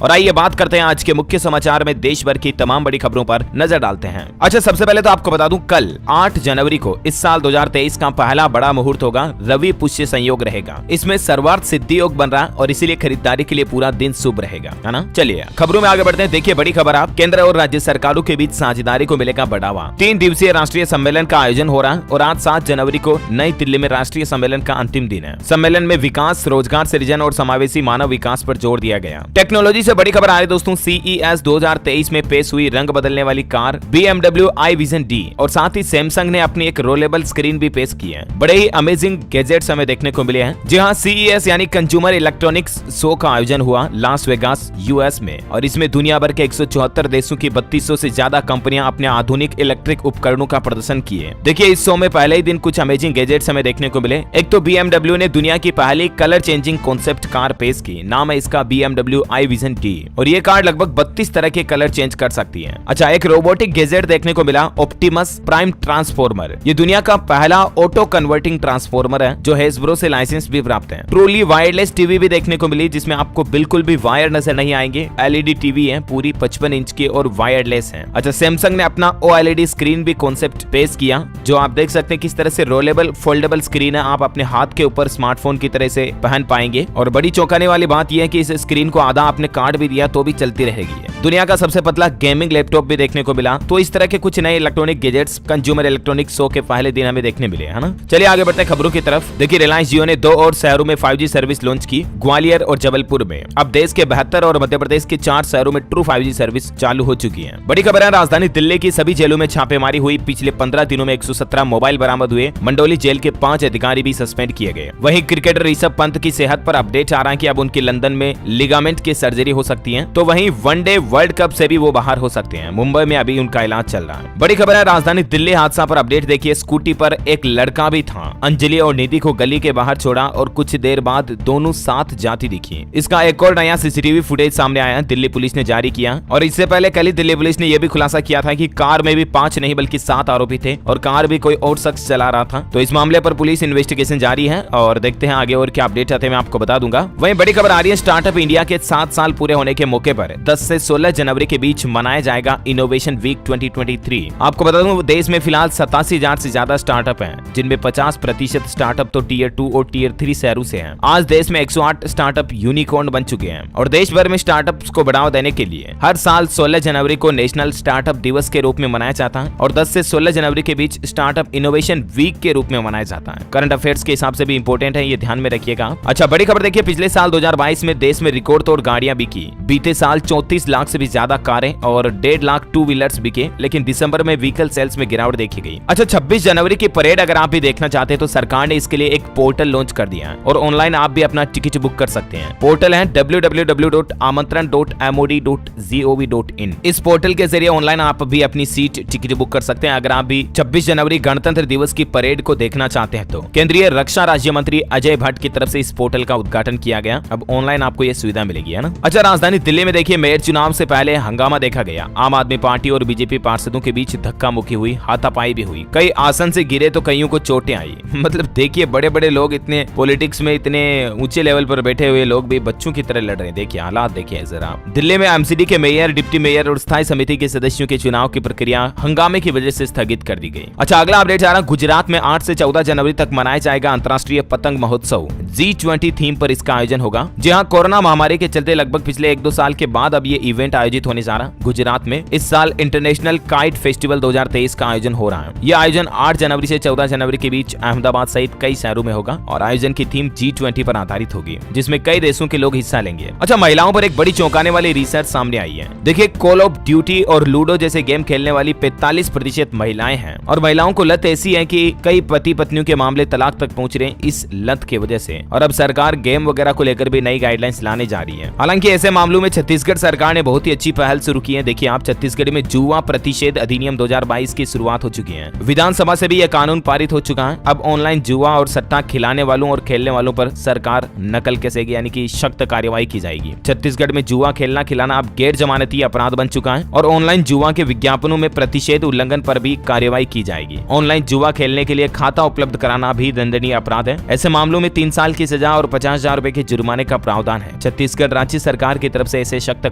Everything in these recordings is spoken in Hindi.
और आइए बात करते हैं आज के मुख्य समाचार में देश भर की तमाम बड़ी खबरों पर नजर डालते हैं। अच्छा, सबसे पहले तो आपको बता दूं, कल 8 जनवरी को इस साल 2023 का पहला बड़ा मुहूर्त होगा। रवि पुष्य संयोग रहेगा, इसमें सर्वार्थ सिद्धि योग बन रहा और इसीलिए खरीदारी के लिए पूरा दिन शुभ रहेगा, है ना। चलिए खबरों में आगे बढ़ते हैं। देखिए बड़ी खबर, आप केंद्र और राज्य सरकारों के बीच साझेदारी को मिलेगा बढ़ावा। 3 दिवसीय राष्ट्रीय सम्मेलन का आयोजन हो रहा है और आज 7 जनवरी को नई दिल्ली में राष्ट्रीय सम्मेलन का अंतिम दिन है। सम्मेलन में विकास, रोजगार सृजन और समावेशी मानव विकास पर जोर दिया गया। टेक्नोलॉजी से बड़ी खबर आ रही दोस्तों, CES 2023 में पेश हुई रंग बदलने वाली कार BMW i-Vision D और साथ ही सैमसंग ने अपनी एक रोलेबल स्क्रीन भी पेश की है। बड़े ही अमेजिंग गैजेट्स हमें देखने को मिले हैं। जी हाँ, CES यानी कंज्यूमर इलेक्ट्रॉनिक्स शो का आयोजन हुआ लास वेगास US में और इसमें दुनिया भर के 174 देशों की 3200 से ज्यादा कंपनियां अपने आधुनिक इलेक्ट्रिक उपकरणों का प्रदर्शन किए। देखिए इस शो में पहले ही दिन कुछ अमेजिंग गैजेट्स हमें देखने को मिले। एक तो BMW ने दुनिया की पहली कलर चेंजिंग कॉन्सेप्ट कार पेश की, नाम है इसका BMW i-Vision D और ये कार लगभग 32 तरह के कलर चेंज कर सकती है। अच्छा, एक रोबोटिक गैजेट देखने को मिला, ऑप्टिमस प्राइम ट्रांसफॉर्मर। ये दुनिया का पहला ऑटो कन्वर्टिंग ट्रांसफॉर्मर है जो हेस्ब्रो से लाइसेंस भी प्राप्त है। ट्रूली वायरलेस टीवी भी देखने को मिली जिसमें आपको बिल्कुल भी वायर नजर नहीं आएंगे। LED टीवी है, पूरी 55 इंच की और वायरलेस है। अच्छा, सैमसंग ने अपना OLED स्क्रीन भी कॉन्सेप्ट पेश किया जो आप देख सकते हैं किस तरह से रोलेबल फोल्डेबल स्क्रीन है। आप अपने हाथ के ऊपर स्मार्टफोन की तरह से पहन पाएंगे और बड़ी चौंकाने वाली बात यह है कि इस स्क्रीन को आधा आपने काट भी दिया तो भी चलती रहेगी। दुनिया का सबसे पतला गेमिंग लैपटॉप भी देखने को मिला। तो इस तरह के कुछ नए electronic gadgets consumer electronics show के पहले दिन हमें देखने मिले, है ना। चलिए आगे बढ़ते हैं खबरों की तरफ। देखिए रिलायंस जियो ने 2 और शहरों में 5G सर्विस लॉन्च की, ग्वालियर और जबलपुर में। अब देश के 72 और मध्य प्रदेश के 4 शहरों में ट्रू 5G सर्विस चालू हो चुकी है। बड़ी खबर है, राजधानी दिल्ली की सभी जेलों में छापेमारी हुई। पिछले 15 दिनों में 117 मोबाइल बरामद हुए। मंडोली जेल के 5 अधिकारी भी सस्पेंड किए गए। वहीं क्रिकेटर ऋषभ पंत की सेहत पर अपडेट आ रहा है कि अब उनकी लंदन में लिगामेंट की सर्जरी हो सकती है। तो वहीं वनडे वर्ल्ड कप से भी वो बाहर हो सकते हैं। मुंबई में अभी उनका इलाज चल रहा है। बड़ी खबर है, राजधानी दिल्ली हादसा पर अपडेट देखिए। स्कूटी पर एक लड़का भी था। अंजलि और निधि को गली के बाहर छोड़ा और कुछ देर बाद दोनों साथ जाती दिखी। इसका एक और नया CCTV फुटेज सामने आया, दिल्ली पुलिस ने जारी किया। और इससे पहले कल ही दिल्ली पुलिस ने यह भी खुलासा किया था कि कार में भी 5 नहीं बल्कि 7 आरोपी थे और कार भी कोई और शख्स चला रहा था। तो इस मामले पर पुलिस इन्वेस्टिगेशन जारी है और देखते हैं आगे और क्या अपडेट आते हैं, मैं आपको बता दूंगा। वहीं बड़ी खबर आ रही है, स्टार्टअप इंडिया के 7 साल पूरे होने के मौके पर 10 से 16 जनवरी के बीच मनाया जाएगा इनोवेशन वीक 2023। आपको बता दूं देश में फिलहाल 87,000 से ज्यादा स्टार्टअप हैं, जिनमें 50% स्टार्टअप तो टियर 2 और टियर 3 शहरों से हैं। आज देश में 108 स्टार्टअप यूनिकॉर्न बन चुके हैं और देश भर में स्टार्टअप्स को बढ़ावा देने के लिए हर साल 16 जनवरी को नेशनल स्टार्टअप दिवस के रूप में मनाया जाता है और 10 से 16 जनवरी के बीच स्टार्टअप इनोवेशन वीक के रूप में मनाया जाता है। करंट अफेयर्स के हिसाब से भी इंपॉर्टेंट है, ये ध्यान में रखिएगा। अच्छा, बड़ी खबर देखिए, पिछले साल 2022 में देश में रिकॉर्ड तोड़ गाड़ियां बिकी। बीते साल 34 लाख से भी ज्यादा कारें और 1.5 लाख 2 व्हीलर्स बिके, लेकिन दिसंबर में व्हीकल सेल्स में गिरावट देखी गई। अच्छा, 26 जनवरी की परेड अगर आप भी देखना चाहते हैं तो सरकार ने इसके लिए एक पोर्टल लॉन्च कर दिया है और ऑनलाइन आप भी अपना टिकट बुक कर सकते हैं। पोर्टल है www.amantran.mod.gov.in। इस पोर्टल के जरिए ऑनलाइन आप भी अपनी सीट टिकट बुक कर सकते हैं अगर आप भी 26 जनवरी गणतंत्र दिवस की परेड को देखना चाहते हैं तो। केंद्रीय रक्षा राज्य मंत्री अजय भट्ट की तरफ से इस पोर्टल का उद्घाटन किया गया। अब ऑनलाइन आपको यह सुविधा मिलेगी, है ना। अच्छा, राजधानी दिल्ली में देखिए मेयर चुनाव से पहले हंगामा देखा गया। आम आदमी पार्टी और बीजेपी पार्षदों के बीच धक्का मुक्की हुई, हाथापाई भी हुई। कई आसन से गिरे तो कईयों को चोटें आई। मतलब देखिए बड़े बड़े लोग, इतने पॉलिटिक्स में इतने ऊंचे लेवल पर बैठे हुए लोग भी बच्चों की तरह लड़ रहे हैं। देखिए हालात देखिए जरा। दिल्ली में MCD के मेयर, डिप्टी मेयर और स्थायी समिति के सदस्यों के चुनाव की प्रक्रिया हंगामे की वजह से स्थगित कर दी गई। अच्छा, अगला अपडेट आ रहा, गुजरात में 8 से 14 जनवरी तक मनाया जाएगा अंतर्राष्ट्रीय पतंग महोत्सव। G20 थीम पर इसका आयोजन होगा। जी हाँ, कोरोना महामारी के चलते लगभग पिछले 1-2 साल के बाद अब ये इवेंट आयोजित होने जा रहा है गुजरात में। इस साल इंटरनेशनल काइट फेस्टिवल 2023 का आयोजन हो रहा है। यह आयोजन 8 जनवरी से 14 जनवरी के बीच अहमदाबाद सहित कई शहरों में होगा और आयोजन की थीम G20 पर आधारित होगी, जिसमें कई देशों के लोग हिस्सा लेंगे। अच्छा, महिलाओं पर एक बड़ी चौंकाने वाली रिसर्च सामने आई है। देखिए, कॉल ऑफ ड्यूटी और लूडो जैसे गेम खेलने वाली 45% महिलाएं हैं और महिलाओं को लत ऐसी है कि कई पति पत्नियों के मामले तलाक तक पहुंच रहे हैं इस लत की वजह से। और अब सरकार गेम वगैरह को लेकर भी नई गाइडलाइंस लाने जा रही है। हालांकि ऐसे मामलों में छत्तीसगढ़ सरकार ने बहुत ही अच्छी पहल शुरू की है। देखिए आप, छत्तीसगढ़ में जुआ प्रतिषेध अधिनियम 2022 की शुरुआत हो चुकी है। विधानसभा से भी यह कानून पारित हो चुका है। अब ऑनलाइन जुआ और सट्टा खिलाने वालों और खेलने वालों पर सरकार नकल कसेगी, यानी कि सख्त कार्रवाई की जाएगी। छत्तीसगढ़ में जुआ खेलना खिलाना अब गैर जमानती अपराध बन चुका है और ऑनलाइन जुआ के विज्ञापनों में प्रतिषेध उल्लंघन पर भी कार्रवाई की जाएगी। ऑनलाइन जुआ खेलने के लिए खाता उपलब्ध कराना भी दंडनीय अपराध है। ऐसे मामलों में 3 साल की सजा और 50,000 रुपए के जुर्माने का प्रावधान है। छत्तीसगढ़ राज्य सरकार की तरफ से ऐसे सख्त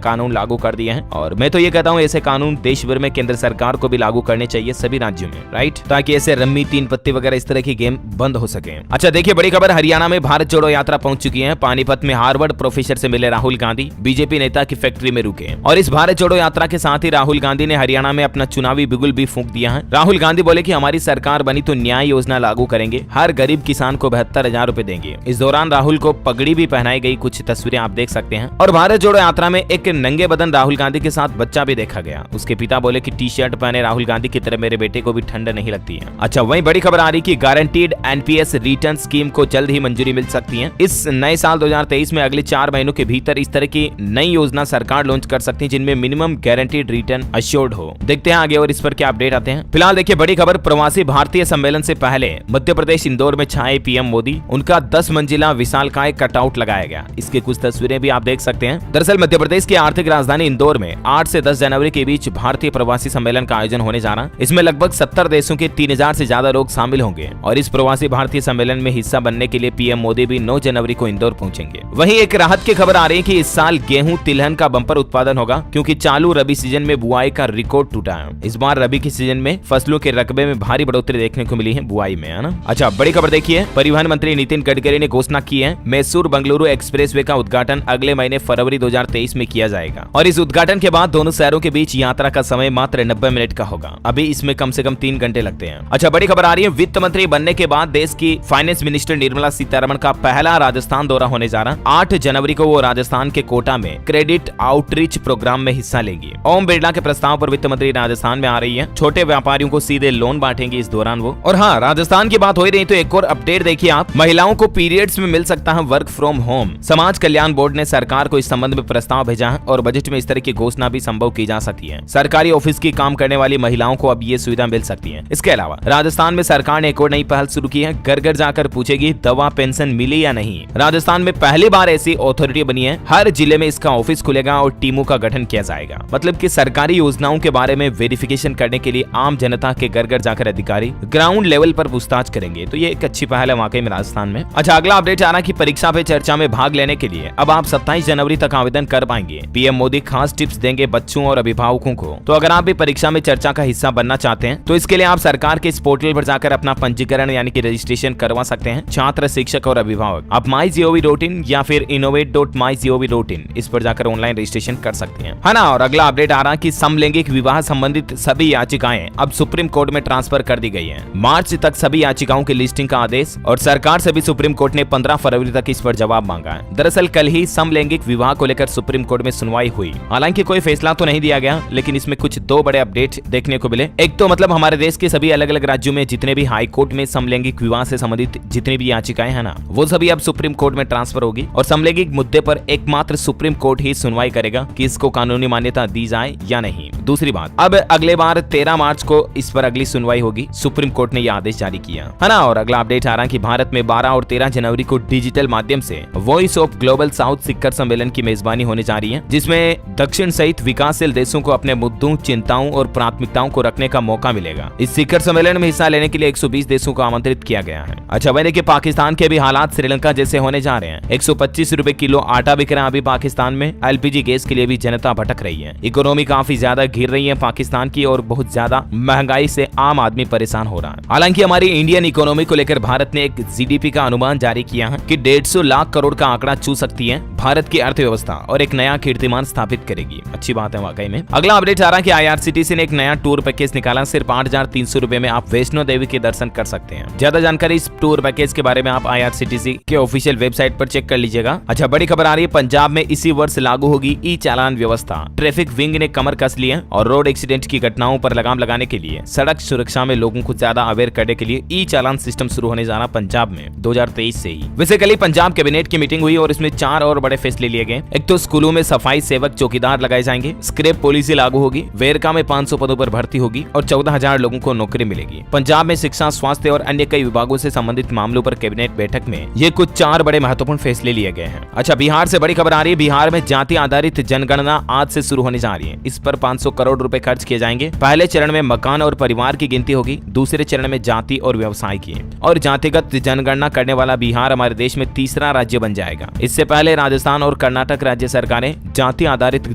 कानून लागू कर दिए हैं और मैं तो ये कहता हूँ ऐसे कानून देश भर में केंद्र सरकार को भी लागू करने चाहिए सभी राज्यों में, राइट, ताकि ऐसे रम्मी, 3 पत्ते वगैरह इस तरह की गेम बंद हो सके। अच्छा देखिए, बड़ी खबर, हरियाणा में भारत जोड़ो यात्रा पहुंच चुकी है। पानीपत में हार्वर्ड प्रोफेसर से मिले राहुल गांधी, बीजेपी नेता की फैक्ट्री में रुके और इस भारत जोड़ो यात्रा के साथ ही राहुल गांधी ने हरियाणा में अपना चुनावी बिगुल भी फूंक दिया है। राहुल गांधी बोले कि हमारी सरकार बनी तो न्याय योजना लागू करेंगे, हर गरीब किसान को 72,000 रुपए देंगे। इस दौरान राहुल को पगड़ी भी पहनाई गई, कुछ तस्वीरें आप देख सकते हैं। और भारत जोड़ो यात्रा में एक नंगे बदन राहुल गांधी के साथ बच्चा भी देखा गया। उसके पिता बोले कि टी-शर्ट पहने राहुल गांधी की तरह मेरे बेटे को भी ठंड नहीं लगती है। अच्छा, वहीं बड़ी खबर आ रही कि गारंटीड एनपीएस रिटर्न स्कीम को जल्द ही मंजूरी मिल सकती है। इस नए साल 2023 में अगले 4 महीनों के भीतर इस तरह की नई योजना सरकार लॉन्च कर सकती है जिनमें मिनिमम गारंटीड रिटर्न अश्योर्ड हो। देखते हैं आगे और इस पर क्या अपडेट आते हैं। फिलहाल देखिए बड़ी खबर, प्रवासी भारतीय सम्मेलन से पहले मध्य प्रदेश इंदौर में छाए पीएम मोदी, उनका 10 मंजिला विशालकाय कटआउट लगाया गया। इसके कुछ तस्वीरें भी आप देख सकते हैं। दरअसल मध्य प्रदेश की आर्थिक राजधानी इंदौर में 8 से 10 जनवरी के बीच भारतीय प्रवासी सम्मेलन का आयोजन होने जा रहा है। इसमें लगभग 70 देशों के 3000 से ज्यादा लोग शामिल होंगे और इस प्रवासी भारतीय सम्मेलन में हिस्सा बनने के लिए पीएम मोदी भी 9 जनवरी को इंदौर पहुंचेंगे। वहीं एक राहत की खबर आ रही है कि इस साल गेहूं तिलहन का बम्पर उत्पादन होगा क्योंकि चालू रबी सीजन में बुआई का रिकॉर्ड टूटा है। इस बार रबी के सीजन में फसलों के रकबे में भारी बढ़ोतरी देखने को मिली है बुआई में, है ना। अच्छा, बड़ी खबर देखिए, परिवहन मंत्री नितिन गडकरी ने घोषणा की है मैसूर बंगलुरु एक्सप्रेसवे का उद्घाटन अगले महीने फरवरी 2023 में किया जाएगा और इस उद्घाटन के बाद दोनों शहरों के बीच यात्रा का समय मात्र 90 मिनट का होगा। अभी इसमें कम से कम 3 घंटे लगते हैं। अच्छा, बड़ी खबर आ रही है, वित्त मंत्री बनने के बाद देश की फाइनेंस मिनिस्टर निर्मला सीतारमण का पहला राजस्थान दौरा होने जा रहा है। 8 जनवरी को वो राजस्थान के कोटा में क्रेडिट आउटरीच प्रोग्राम में हिस्सा लेंगी। ओम बिरला के प्रस्ताव पर वित्त मंत्री राजस्थान में आ रही है। छोटे व्यापारियों को सीधे लोन बांटेंगे इस दौरान वो। और हाँ, राजस्थान की बात हो ही रही तो एक और अपडेट देखिए आप, महिलाओं को पीरियड्स में मिल सकता है वर्क फ्रॉम होम। समाज कल्याण बोर्ड ने सरकार को इस संबंध में प्रस्ताव भेजा है और बजट में इस तरह की घोषणा भी संभव की जा सकती है। सरकारी ऑफिस की काम करने वाली महिलाओं को अब ये सुविधा मिल सकती है। इसके अलावा राजस्थान में सरकार ने एक और नई पहल शुरू की है, घर घर जाकर पूछेगी दवा पेंशन मिली या नहीं। राजस्थान में पहली बार ऐसी अथॉरिटी बनी है, हर जिले में इसका ऑफिस खुलेगा और टीमों का गठन किया जाएगा। मतलब कि सरकारी योजनाओं के बारे में वेरिफिकेशन करने के लिए आम जनता के घर घर जाकर अधिकारी ग्राउंड लेवल पर पूछताछ करेंगे। तो ये एक अच्छी पहल है वाकई में राजस्थान में। अच्छा, अगला अपडेट आ रहा है कि परीक्षा पे चर्चा में भाग लेने के लिए अब आप 27 जनवरी तक आवेदन कर पाएंगे। पीएम मोदी खास टिप्स देंगे बच्चों और अभिभावकों को। तो अगर आप भी परीक्षा में चर्चा का हिस्सा बनना चाहते हैं तो इसके लिए आप सरकार के इस पोर्टल पर जाकर अपना पंजीकरण यानी कि रजिस्ट्रेशन करवा सकते हैं। छात्र, शिक्षक और अभिभावक आप mygov.in या फिर innovate.mygov.in इस पर जाकर ऑनलाइन रजिस्ट्रेशन कर सकते हैं, है ना। और अगला अपडेट आ रहा है कि समलैंगिक विवाह संबंधित सभी याचिकाएं अब सुप्रीम कोर्ट में ट्रांसफर कर दी गई है। मार्च तक सभी याचिकाओं की लिस्टिंग का आदेश और सरकार से भी सुप्रीम कोर्ट ने 15 फरवरी तक इस पर जवाब मांगा है। दरअसल कल ही समलैंगिक विवाह को लेकर सुप्रीम कोर्ट में सुनवाई हुई। हालांकि कोई फैसला तो नहीं दिया गया, लेकिन इसमें कुछ 2 बड़े अपडेट देखने को मिले। एक तो मतलब हमारे देश के सभी अलग अलग राज्यों में जितने भी हाई कोर्ट में समलैंगिक विवाह से संबंधित जितनी भी याचिकाएं हैं ना, वो सभी अब सुप्रीम कोर्ट में ट्रांसफर होगी और समलैंगिक मुद्दे पर एकमात्र सुप्रीम कोर्ट ही सुनवाई करेगा कि इसको कानूनी मान्यता दी जाए या नहीं। दूसरी बात, अब अगले बार 13 मार्च को इस पर अगली सुनवाई होगी। सुप्रीम कोर्ट ने यह आदेश जारी किया, है ना। और अगला अपडेट आ रहा है कि भारत में 12 और 13 जनवरी को डिजिटल माध्यम से वॉइस ऑफ ग्लोबल साउथ शिखर सम्मेलन की मेजबानी होने जा रही है, जिसमें दक्षिण सहित विकासशील देशों को अपने मुद्दों, चिंताओं और प्राथमिकताओं को रखने का मौका मिलेगा। इस शिखर सम्मेलन में हिस्सा लेने के लिए 120 देशों को आमंत्रित किया गया है। अच्छा, वही देखिए पाकिस्तान के भी हालात श्रीलंका जैसे होने जा रहे हैं। 125 रुपए किलो आटा बिक रहा है अभी पाकिस्तान में। एलपीजी गैस के लिए भी जनता भटक रही है। इकोनॉमी काफी ज्यादा घिर रही है पाकिस्तान की और बहुत ज्यादा महंगाई से आम आदमी परेशान हो रहा है। हालांकि हमारी इंडियन इकोनॉमी को लेकर भारत ने एक जीडीपी का अनुमान जारी किया है कि 150 लाख करोड़ का आंकड़ा छू सकती है भारत की अर्थव्यवस्था और एक नया कीर्तिमान स्थापित करेगी। अच्छी बात है वाकई में। अगला अपडेट आ रहा है कि आईआरसीटीसी ने एक नया टूर पैकेज निकाला। सिर्फ 8,300 रुपए में आप वैष्णो देवी के दर्शन कर सकते हैं। ज्यादा जानकारी इस टूर पैकेज के बारे में आप आईआरसीटीसी के ऑफिशियल वेबसाइट पर चेक कर लीजिएगा। अच्छा, बड़ी खबर आ रही है, पंजाब में इसी वर्ष लागू होगी ई चालान व्यवस्था। ट्रैफिक विंग ने कमर कस ली है। और रोड एक्सीडेंट की घटनाओं पर लगाम लगाने के लिए सड़क सुरक्षा में लोगों को ज्यादा अवेयर करने के लिए ई चालान सिस्टम शुरू होने जा रहा पंजाब में 2023 से ही। वैसे कल ही पंजाब कैबिनेट की मीटिंग हुई और इसमें 4 और बड़े फैसले लिए गए। एक तो स्कूलों में सफाई सेवक चौकीदार लगाए जाएंगे, स्क्रैप पॉलिसी लागू होगी, वेरका में 500 पदों पर भर्ती होगी और 14,000 लोगों को नौकरी मिलेगी। पंजाब में शिक्षा, स्वास्थ्य और अन्य कई विभागों से संबंधित मामलों पर कैबिनेट बैठक में ये कुछ 4 बड़े महत्वपूर्ण फैसले लिए गए हैं। अच्छा, बिहार से बड़ी खबर आ रही है। बिहार में जाति आधारित जनगणना आज से शुरू होने जा रही है। इस पर 500 करोड़ रुपए खर्च किए जाएंगे। पहले चरण में मकान और परिवार की गिनती होगी, दूसरे चरण में जाति और व्यवसाय की। और जातिगत जनगणना करने वाला बिहार हमारे देश में तीसरा राज्य बन जाएगा। इससे पहले राजस्थान और कर्नाटक राज्य सरकारें जाति आधारित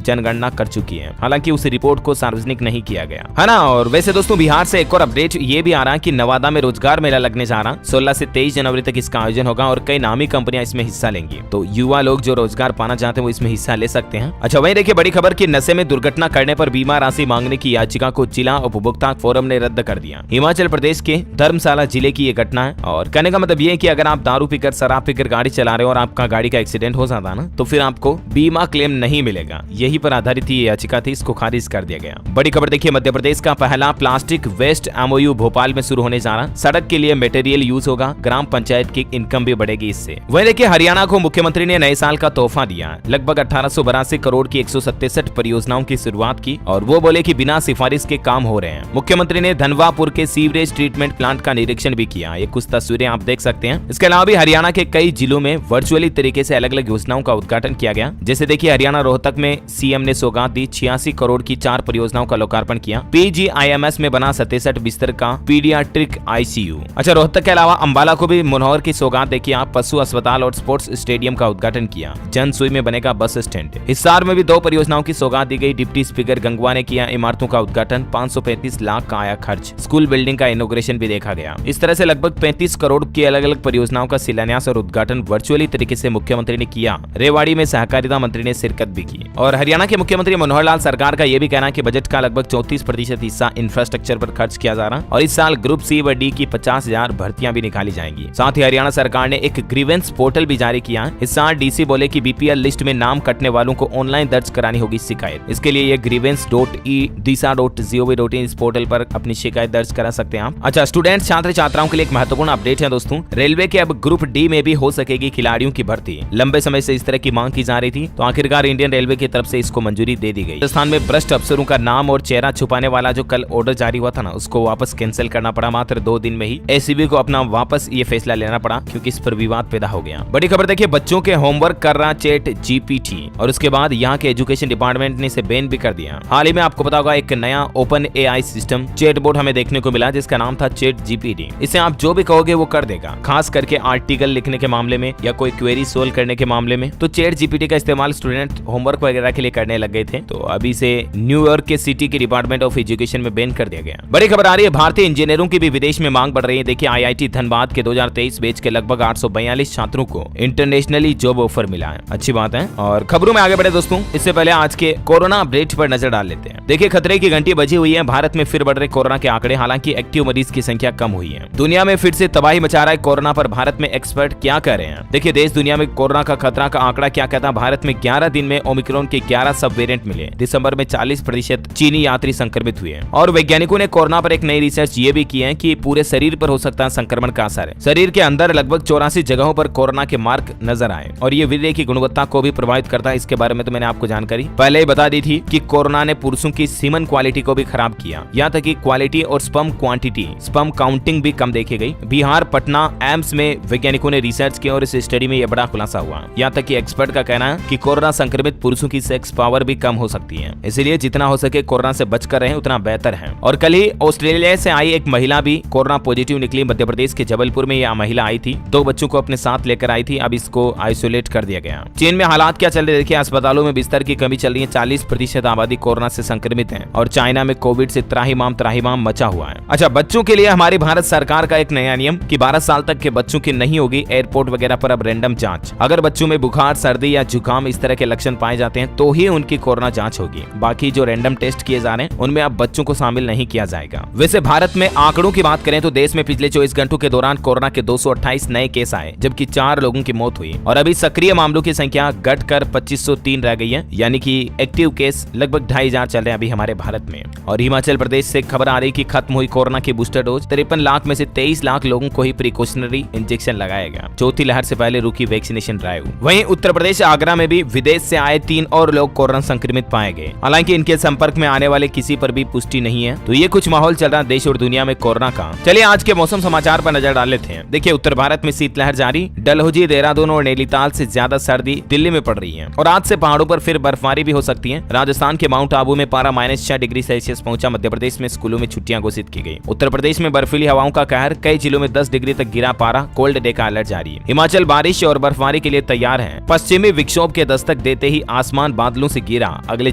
जनगणना कर चुकी है, हालांकि उस रिपोर्ट को सार्वजनिक नहीं किया गया है ना। और वैसे दोस्तों, बिहार से एक और अपडेट ये भी आ रहा है कि नवादा में रोजगार मेला लगने जा रहा। 16 से 23 जनवरी तक इसका आयोजन होगा और कई नामी कंपनियां इसमें हिस्सा लेंगी। तो युवा लोग जो रोजगार पाना चाहते हैं वो इसमें हिस्सा ले सकते हैं। अच्छा, वहीं देखिए बड़ी खबर कि नशे में दुर्घटना करने पर बीमा राशि मांगने की याचिका को जिला उपभोक्ता फोरम ने रद्द कर दिया। हिमाचल प्रदेश के धर्मशाला जिले की ये घटना है और कहने का मतलब ये है कि अगर आप दारू पीकर, शराब पीकर गाड़ी चला रहे हो और आपका गाड़ी का एक्सीडेंट हो जाता है ना, तो फिर आपको बीमा क्लेम नहीं मिलेगा। यही पर आधारित ये याचिका थी, इसको खारिज कर दिया गया। बड़ी खबर देखिए, मध्य प्रदेश का पहला प्लास्टिक वेस्ट एमओयू भोपाल में शुरू होने जा रहा। सड़क के लिए मटेरियल यूज होगा, ग्राम पंचायत की इनकम भी बढ़ेगी इससे। वहीं देखिए हरियाणा को मुख्यमंत्री ने नए साल का तोहफा दिया। लगभग 1882 करोड़ की 167 परियोजनाओं की शुरुआत की और वो बोले कि बिना सिफारिश के काम हो रहे हैं। मुख्यमंत्री ने धनवापुर के सीवरेज ट्रीटमेंट प्लांट का निरीक्षण भी किया। ये कुछ तस्वीरें आप देख सकते हैं। इसके अलावा भी हरियाणा के कई जिलों में वर्चुअली तरीके से अलग अलग योजनाओं का उद्घाटन किया गया। जैसे देखिए हरियाणा रोहतक में सीएम ने सौगात दी, 86 करोड़ की 4 परियोजनाओं का लोकार्पण किया। पीजीआईएमएस में बना 67 बिस्तर का पीडियाट्रिक आईसीयू। अच्छा, रोहतक के अलावा अंबाला को भी मनोहर की सौगात देखिए आप, पशु अस्पताल और स्पोर्ट्स स्टेडियम का उद्घाटन किया। जनसुई में बनेगा बस स्टैंड। हिसार में भी 2 परियोजनाओं की सौगात दी गई। डिप्टी स्पीकर गंगवा ने किया इमारतों का उद्घाटन। 535 लाख का आया खर्च। स्कूल बिल्डिंग का इनॉग्रेशन भी देखा गया। इस तरह से लगभग 35 करोड़ की अलग अलग परियोजनाओं का शिलान्यास और उद्घाटन वर्चुअली तरीके से मुख्यमंत्री ने किया। रेवाड़ी में सहकारिता मंत्री ने शिरकत भी की। और हरियाणा के मुख्यमंत्री मनोहर लाल सरकार का यह भी कहना है कि बजट का लगभग 34% हिस्सा इंफ्रास्ट्रक्चर पर खर्च किया जा रहा और इस साल ग्रुप सी व डी की 50,000 भर्तियां भी निकाली जाएंगी। साथ ही हरियाणा सरकार ने एक ग्रीवेंस पोर्टल भी जारी किया। इस साल डीसी बोले कि बीपीएल लिस्ट में नाम कटने वालों को ऑनलाइन दर्ज करानी होगी शिकायत। इसके लिए ये grievance.edisa.gov.in इस पोर्टल पर अपनी शिकायत दर्ज करा सकते हैं आप। अच्छा, स्टूडेंट छात्र छात्राओं के लिए एक महत्वपूर्ण अपडेट है दोस्तों। रेलवे के अब ग्रुप डी में भी हो सकेगी खिलाड़ियों की भर्ती। लंबे समय से इस तरह की मांग की जा रही थी, तो आखिरकार इंडियन रेलवे की तरफ से इसको मंजूरी दे दी गई। राजस्थान में भ्रष्ट अफसरों का नाम और चेहरा छुपाने वाला जो कल ऑर्डर जारी हुआ था ना, उसको वापस कैंसिल करना पड़ा मात्र 2 दिन में ही। एसीबी को अपना वापस ये फैसला लेना पड़ा क्योंकि इस पर विवाद पैदा हो गया। बड़ी खबर देखिए, बच्चों के होमवर्क कर रहा चैट जीपीटी और उसके बाद यहाँ के एजुकेशन डिपार्टमेंट ने इसे बैन भी कर दिया। हाल ही में आपको पता होगा एक नया ओपन एआई सिस्टम चैटबॉट हमें देखने को मिला जिसका नाम था चैट जीपीटी। इसे आप जो भी कहोगे वो कर देगा, खास करके आर्टिकल लिखने के मामले में या कोई क्वेरी सोल्व करने के मामले में। तो चैट जीपीटी का इस्तेमाल स्टूडेंट होमवर्क वगैरह के लिए करने लग गए थे, तो अभी से न्यूयॉर्क के सिटी के डिपार्टमेंट ऑफ एजुकेशन में बैन कर दिया गया। बड़ी खबर आ रही है, भारतीय इंजीनियरों की भी विदेश में मांग बढ़ रही है। देखिए आईआईटी धनबाद के 2023 बैच के लगभग 842 छात्रों को इंटरनेशनली जॉब ऑफर मिला है। अच्छी बात है। और खबरों में आगे बढ़े दोस्तों, इससे पहले आज के कोरोना अपडेट पर नजर डाल लेते हैं। देखिए खतरे की घंटी बजी हुई है, भारत में फिर बढ़ रहे कोरोना के आंकड़े, हालांकि एक्टिव मरीज की संख्या कम हुई है। दुनिया में फिर से तबाही मचा रहा है कोरोना, पर भारत में एक्सपर्ट क्या कह रहे हैं। देखिए देश दुनिया में कोरोना का खतरा का आंकड़ा क्या कहता है। भारत में 11 दिन में ओमिक्रॉन के 11 सब वेरिएंट मिले। दिसंबर में 40% चीनी यात्री संक्रमित हुए हैं। और वैज्ञानिकों ने कोरोना पर एक नई रिसर्च ये भी की है कि पूरे शरीर पर हो सकता है संक्रमण का असर। शरीर के अंदर लगभग 84 जगहों पर कोरोना के मार्क नजर आए और ये वीर्य की गुणवत्ता को भी प्रभावित करता है। इसके बारे में तो मैंने आपको जानकारी पहले ही बता दी थी कि कोरोना ने पुरुषों की सीमन क्वालिटी को भी खराब किया। यहाँ तक कि क्वालिटी और स्पर्म क्वांटिटी, स्पर्म काउंटिंग भी कम देखी गई। बिहार पटना एम्स में वैज्ञानिकों ने रिसर्च किया और इस स्टडी में यह बड़ा खुलासा हुआ। यहाँ तक कि एक्सपर्ट का कहना है कि कोरोना संक्रमित पुरुषों की सेक्स पावर भी कम हो सकती है, इसलिए जितना हो सके कोरोना से बचकर रहें उतना बेहतर है। और कल ही ऑस्ट्रेलिया से आई एक महिला भी कोरोना पॉजिटिव निकली। मध्य प्रदेश के जबलपुर में यह महिला आई थी, 2 बच्चों को अपने साथ लेकर आई थी। अब इसको आइसोलेट कर दिया गया। चीन में हालात क्या चल रहे देखिए, अस्पतालों में बिस्तर की कमी चल रही है। 40% आबादी कोरोना से संक्रमित है और चाइना में कोविड से त्राहिमाम मचा हुआ है। अच्छा, बच्चों के लिए हमारी भारत सरकार का एक नया नियम कि 12 साल तक के बच्चों की नहीं होगी एयरपोर्ट वगैरह पर अब रैंडम जांच। अगर बच्चों में बुखार, सर्दी या जुकाम इस तरह के लक्षण पाए जाते हैं तो ही उनकी कोरोना जांच होगी। बाकी जो रैंडम टेस्ट किए जा रहे हैं उनमें अब बच्चों को शामिल नहीं किया जाएगा। वैसे भारत में आंकड़ों की बात करें तो देश में पिछले 24 घंटों के दौरान कोरोना के 228 नए केस आए, जबकि 4 लोगों की मौत हुई और अभी सक्रिय मामलों की संख्या घटकर 2503 रह गई है, यानी कि एक्टिव केस लगभग 2500 इंतजार चल रहे हैं अभी हमारे भारत में। और हिमाचल प्रदेश से खबर आ रही कि खत्म हुई कोरोना की बूस्टर डोज। 53 लाख में से 23 लाख लोगों को ही प्रिकॉशनरी इंजेक्शन लगाया गया। चौथी लहर से पहले रुकी वैक्सीनेशन ड्राइव। वहीं उत्तर प्रदेश आगरा में भी विदेश से आए 3 और लोग कोरोना संक्रमित पाए गए। हालांकि इनके संपर्क में आने वाले किसी पर भी पुष्टि नहीं है। तो ये कुछ माहौल चल रहा है देश और दुनिया में कोरोना का। चलिए आज के मौसम समाचार पर नजर डाल लेते हैं। देखिए उत्तर भारत में शीतलहर जारी। डलहौजी, देहरादून और नैनीताल से ज्यादा सर्दी दिल्ली में पड़ रही है और आज से पहाड़ों पर फिर बर्फबारी भी हो सकती है। राजस्थान के माउंट आबू में पारा -6 डिग्री सेल्सियस पहुंचा। मध्य प्रदेश में स्कूलों में छुट्टियां घोषित की गई। उत्तर प्रदेश में बर्फीली हवाओं का कहर। कई जिलों में 10 डिग्री तक गिरा पारा। कोल्ड डे का अलर्ट जारी है। हिमाचल बारिश और बर्फबारी के लिए तैयार है। पश्चिमी विक्षोभ के दस्तक देते ही आसमान बादलों से घिरा। अगले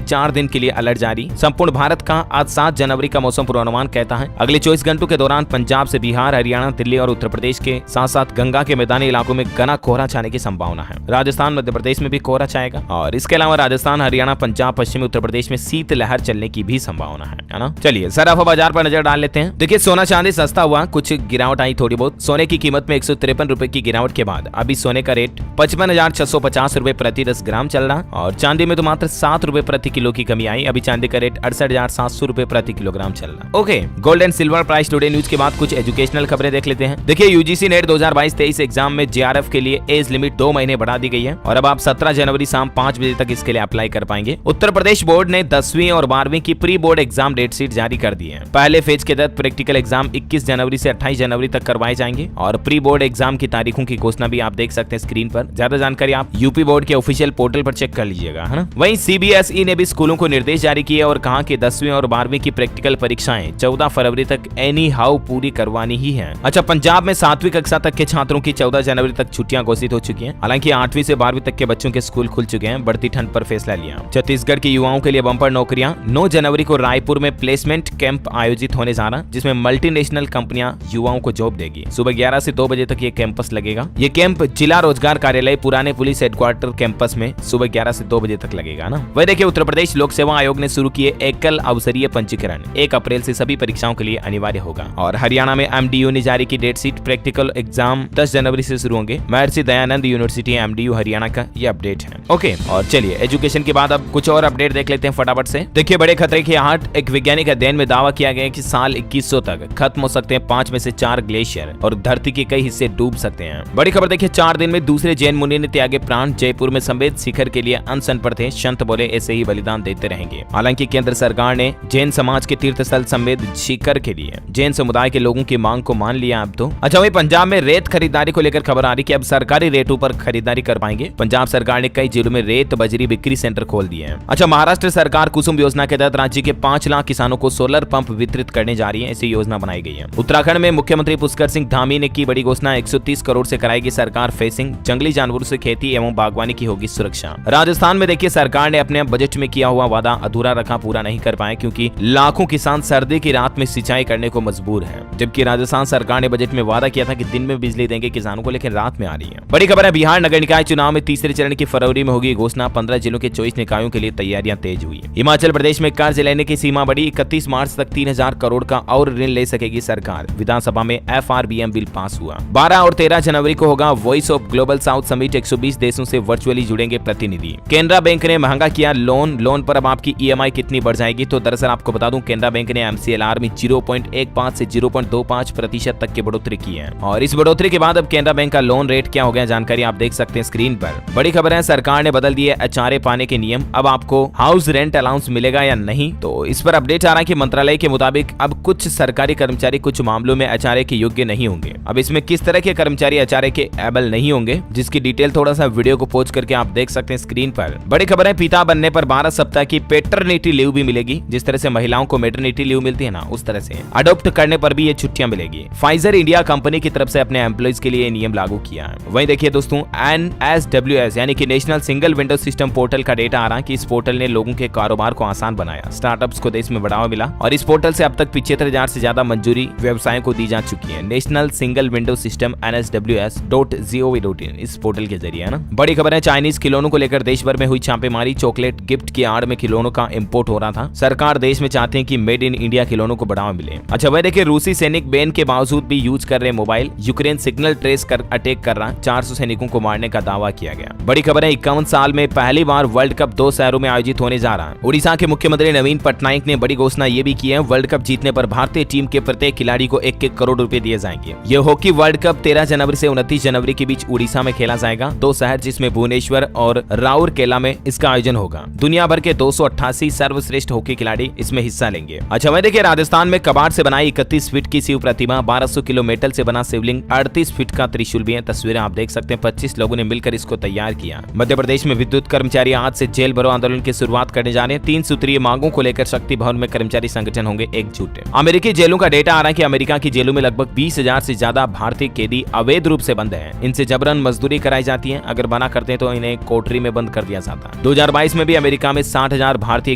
4 दिन के लिए अलर्ट जारी। संपूर्ण भारत का आज 7 जनवरी का मौसम पूर्वानुमान कहता है अगले 24 घंटों के दौरान पंजाब से बिहार, हरियाणा, दिल्ली और उत्तर प्रदेश के साथ साथ गंगा के मैदानी इलाकों में घना कोहरा छाने की संभावना है। राजस्थान, मध्य प्रदेश में भी कोहरा छाएगा और इसके अलावा राजस्थान, हरियाणा, पंजाब, पश्चिमी उत्तर प्रदेश में शीतलहर चलने की भी संभावना है ना। चलिए सराफा बाजार पर नजर डाल लेते हैं। देखिए सोना चांदी सस्ता हुआ, कुछ गिरावट आई थोड़ी बहुत। सोने की कीमत में 153 रुपए की गिरावट के बाद अभी सोने का रेट 55,650 रुपए प्रति 10 ग्राम चल रहा और चांदी में तो मात्र 7 रुपए प्रति किलो की कमी आई। अभी चांदी का रेट 68,700 रुपए प्रति किलोग्राम चल रहा। Okay, gold and silver price today news के बाद कुछ एजुकेशनल खबरें देख लेते हैं। देखिए यूजीसी नेट 2022-23 एग्जाम में जेआरएफ के लिए एज लिमिट 2 महीने बढ़ा दी गई है और अब आप 17 जनवरी शाम 5 बजे तक इसके लिए अप्लाई कर पाएंगे। उत्तर प्रदेश बोर्ड ने 10वीं और 12वीं की pre board exam date sheet जारी कर दी है। पहले फेज के तहत प्रैक्टिकल एग्जाम 21 जनवरी से 28 जनवरी तक करवाए जाएंगे और प्री बोर्ड एग्जाम की तारीखों की घोषणा भी आप देख सकते हैं स्क्रीन पर। ज्यादा जानकारी आप यूपी बोर्ड के ऑफिशियल पोर्टल पर चेक कर लीजिएगा, है ना। वहीं सीबीएसई ने भी स्कूलों को निर्देश जारी किए और कहा कि 10वीं और 12वीं की प्रैक्टिकल परीक्षाएं 14 फरवरी तक एनी हाउ पूरी करवानी ही है। अच्छा, पंजाब में 7वीं कक्षा तक के छात्रों की 14 जनवरी तक छुट्टियां घोषित हो चुकी हैं। हालांकि 8वीं से 12वीं तक के बच्चों के स्कूल खुल चुके हैं। बढ़ती ठंड पर फैसला लिया। छत्तीसगढ़ के युवाओं के लिए बम्पर नौकरियां। 9 जनवरी को रायपुर में प्लेसमेंट कैंप आयोजित होने जा रहा, जिसमें मल्टीनेशनल कंपनियां युवाओं को जॉब देगी। सुबह 11 से 2 बजे तक ये कैंपस लगेगा। ये कैंप जिला रोजगार कार्यालय पुराने पुलिस हेडक्वार्टर कैंपस में सुबह 11 से 2 बजे तक लगेगा ना। वही देखिए उत्तर प्रदेश लोक सेवा आयोग ने शुरू किए एकल अवसरीय पंजीकरण। 1 अप्रैल से सभी परीक्षाओं के लिए अनिवार्य होगा। और हरियाणा में एमडीयू ने जारी की डेट शीट। प्रैक्टिकल एग्जाम 10 जनवरी से शुरू होंगे। महर्षि दयानंद यूनिवर्सिटी एमडीयू हरियाणा का ये अपडेट है। ओके, और चलिए एजुकेशन के बाद अब कुछ और अपडेट देख लेते हैं फटाफट से। देखिए बड़े खतरे की आहट। एक वैज्ञानिक अध्ययन में दावा किया गया कि साल 2100 तक खत्म हो सकते हैं 5 में से 4 ग्लेशियर और धरती के कई हिस्से डूब सकते हैं। बड़ी खबर देखिए, 4 दिन में दूसरे जैन मुनि ने त्यागे प्राण। जयपुर में संवेद शिखर के लिए अनशन पर थे। संत बोले ऐसे ही बलिदान देते रहेंगे। हालांकि केंद्र सरकार ने जैन समाज के तीर्थ स्थल संवेद शिखर के लिए जैन समुदाय के लोगों की मांग को मान लिया। अब तो अच्छा, वही पंजाब में रेत खरीदारी को लेकर खबर आ रही कि अब सरकारी रेटों पर खरीदारी कर पाएंगे। पंजाब सरकार ने कई जिलों में रेत बजरी बिक्री सेंटर खोल दिए हैं। अच्छा, महाराष्ट्र सरकार कुसुम योजना के तहत राज्य के 5 लाख किसानों को सोलर पंप वितरित करने जा रही है। ऐसी योजना बनाई गई है। उत्तराखंड में मुख्यमंत्री पुष्कर सिंह धामी ने की बड़ी घोषणा। 130 करोड़ से कराएगी सरकार फेसिंग। जंगली जानवरों से खेती एवं बागवानी की होगी सुरक्षा। राजस्थान में देखिए सरकार ने अपने बजट में किया हुआ वादा अधूरा रखा, पूरा नहीं कर पाए क्योंकि लाखों किसान सर्दी की रात में सिंचाई करने को मजबूर है। जबकि राजस्थान सरकार ने बजट में वादा किया था कि दिन में बिजली देंगे किसानों को, लेकिन रात में आ रही है। बड़ी खबर है, बिहार नगर निकाय चुनाव में तीसरे चरण की फरवरी में होगी घोषणा। 15 जिलों के 24 निकायों के लिए तैयारियां तेज हुई। हिमाचल प्रदेश में कर्ज लेने की सीमा बढ़ी। 31 मार्च तक 3000 करोड़ का और ऋण ले सकेगी सरकार। विधानसभा में FRBM बिल पास हुआ। 12 और 13 जनवरी को होगा voice of global south summit. 120 देशों से वर्चुअली जुड़ेंगे प्रतिनिधि। केनरा बैंक ने महंगा किया लोन पर अब आपकी EMI कितनी बढ़ जाएगी? तो दरअसल आपको बता दूं, केनरा बैंक ने MCLR में 0.15 से 0.25% तक की बढ़ोतरी की है और इस बढ़ोतरी के बाद अब केनरा बैंक का लोन रेट क्या हो गया, जानकारी आप देख सकते हैं स्क्रीन पर। बड़ी खबर है, सरकार ने बदल दिए HRA पाने के नियम। अब आपको हाउस रेंट अलाउंस मिलेगा या नहीं, तो इस पर अपडेट आ रहा है कि मंत्रालय के मुताबिक अब कुछ सरकारी कर्मचारी कुछ मामलों में HRA के योग्य नहीं होंगे। अब इसमें किस तरह के कर्मचारी HRA के एबल नहीं होंगे, जिसकी डिटेल थोड़ा सा वीडियो को पॉज करके आप देख सकते हैं स्क्रीन पर। बड़ी खबर है, पिता बनने पर 12 सप्ताह की पेटर्निटी लीव भी मिलेगी। जिस तरह से महिलाओं को मैटरनिटी लीव मिलती है ना, उस तरह से अडॉप्ट करने पर भी ये छुट्टियां मिलेगी। फाइजर इंडिया कंपनी की तरफ से अपने एम्प्लॉइज के लिए नियम लागू किया है। वहीं देखिए दोस्तों, NSWS यानी कि national single window system portal का डेटा आ रहा है कि इस पोर्टल ने लोगों के कारोबार को आसान बनाया। स्टार्टअप्स को देश में बढ़ावा मिला और इस पोर्टल से अब तक 75,000 से ज्यादा मंजूरी व्यवसायों को दी जा चुकी है। National single window system NSWS.gov.in इस पोर्टल के जरिए, है ना। बड़ी खबर है, चाइनीज खिलौनों को लेकर देश भर में हुई छापेमारी। चॉकलेट गिफ्ट की आड़ में खिलौनों का इंपोर्ट हो रहा था। सरकार देश में चाहते हैं कि मेड इन इंडिया खिलौनों को बढ़ावा मिले। अच्छा वह देखिए, रूसी सैनिक बैन के बावजूद भी यूज कर रहे मोबाइल। यूक्रेन सिग्नल ट्रेस कर अटैक कर रहा, 400 सैनिकों को मारने का दावा किया गया। बड़ी खबर है, 51 साल में पहली बार वर्ल्ड कप 2 शहरों में आयोजित होने जा रहा है। उड़ीसा के मुख्यमंत्री नवीन पटनायक ने बड़ी घोषणा ये भी की है, वर्ल्ड कप जीतने पर भारतीय टीम के प्रत्येक खिलाड़ी को 1-1 करोड़ रुपए दिए जाएंगे। ये हॉकी वर्ल्ड कप 13 जनवरी से 29 जनवरी के बीच उड़ीसा में खेला जाएगा। 2 शहर जिसमें भुवनेश्वर और राउरकेला में इसका आयोजन होगा। दुनिया भर के 288 सर्वश्रेष्ठ हॉकी खिलाड़ी इसमें हिस्सा लेंगे। अच्छा वह देखिए, राजस्थान में कबाड़ से बनाई 31 फीट की शिव प्रतिमा, 1200 किलो मेटल से बना शिवलिंग, 38 फीट का त्रिशूल भी है। तस्वीरें आप देख सकते हैं, 25 लोगों ने मिलकर इसको तैयार किया। मध्य प्रदेश में विद्युत कर्मचारी आज से जेल भरो आंदोलन की शुरुआत करने जा रहे हैं। 3 सूत्रीय मांगों को लेकर शक्ति भवन में कर्मचारी संगठन होंगे एकजुट। अमेरिकी जेलों का डेटा आ रहा है कि अमेरिका की जेलों में लगभग 20,000 से ज्यादा भारतीय कैदी अवैध रूप से बंद हैं। इनसे जबरन मजदूरी कराई जाती है। अगर मना करते हैं तो इन्हें कोठरी में बंद कर दिया जाता है। 2022 में भी अमेरिका में 60,000 भारतीय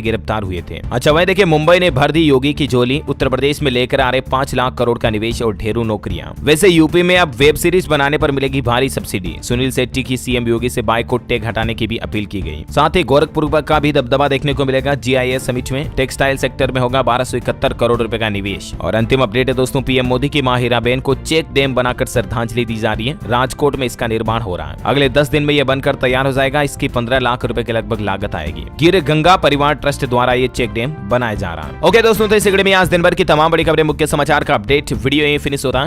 गिरफ्तार हुए थे। अच्छा वह देखिए, मुंबई ने भर दी योगी की झोली, उत्तर प्रदेश में लेकर आ रहे 5 लाख करोड़ का निवेश और ढेरों नौकरियां। वैसे यूपी में अब वेब सीरीज बनाने पर मिलेगी भारी सब्सिडी। सुनील शेट्टी की सीएम योगी से बायकॉट टैग हटाने की भी अपील की गई। साथ ही गोरखपुर का भी दबदबा देखने को मिलेगा। जीआईएस समिट में टेक्सटाइल सेक्टर में होगा 1271 करोड़ रुपए का निवेश। और अंतिम अपडेट है दोस्तों, पीएम मोदी की मां हीराबेन को चेक डैम बनाकर श्रद्धांजलि दी जा रही है। राजकोट में इसका निर्माण हो रहा है। अगले 10 दिन में यह बनकर तैयार हो जाएगा। इसकी 15 लाख रुपए के लगभग लागत आएगी। गिर गंगा परिवार ट्रस्ट द्वारा ये चेक डैम बनाया जा रहा है। ओके दोस्तों, तो इस वीडियो में आज दिन भर की तमाम बड़ी खबरें, मुख्य समाचार का अपडेट वीडियो यही फिनिश होता है।